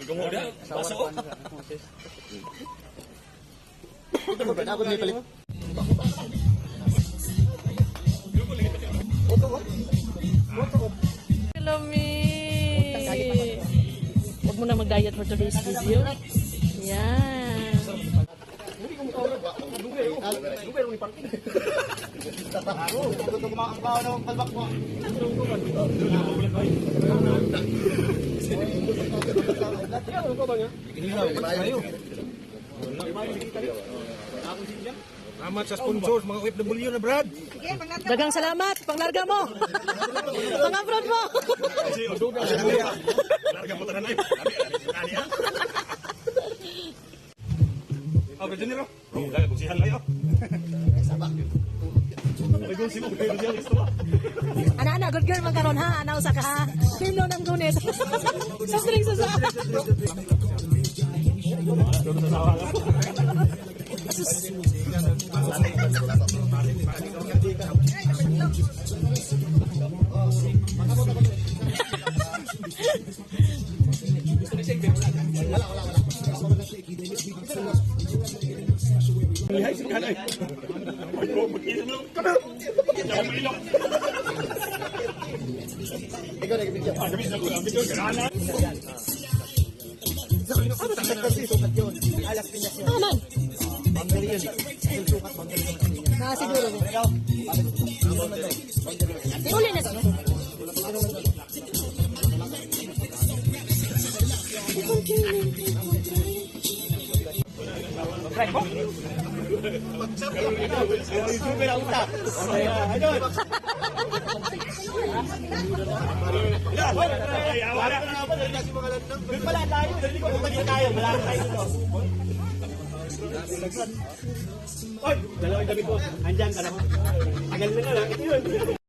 Kemudian masuk. Ako may palit. Hello, me. Huwag mo na mag-diet for today's video. Yan. Salamat sa sponsors, mga OFW na Brad. Dagang salamat. Panglarga mo. Pang-upload mo. Larga mo tanan ay. Ah, pwede niro. Dahil busihan lang yun. Anak-anak, good girl magkaroon ha. Anak usa ka ha. Pino ng gunis. Sa string sa Aman. Siguro mo. Uli na siya. Oy, dalawang gabi ko. Andiyan ka na. Tagal na lang. Ito yun.